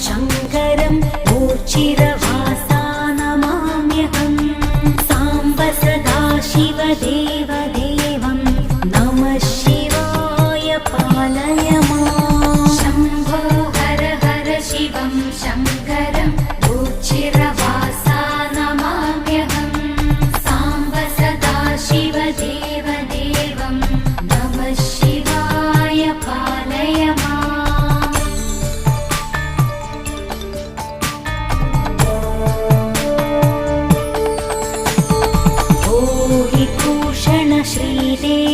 शङ्करं मूर्च्छिरवासा नमाम्यहम् साम्ब सदा शिवदेवदेवं नमः शिवाय पालय माम् शम्भो हर हर शिवं शङ्करं मूर्च्छिरवासा नमाम्यहम् साम्ब सदा शिवदेवदेवं नमः शिवाय पालय माम् भूषण श्रीदेव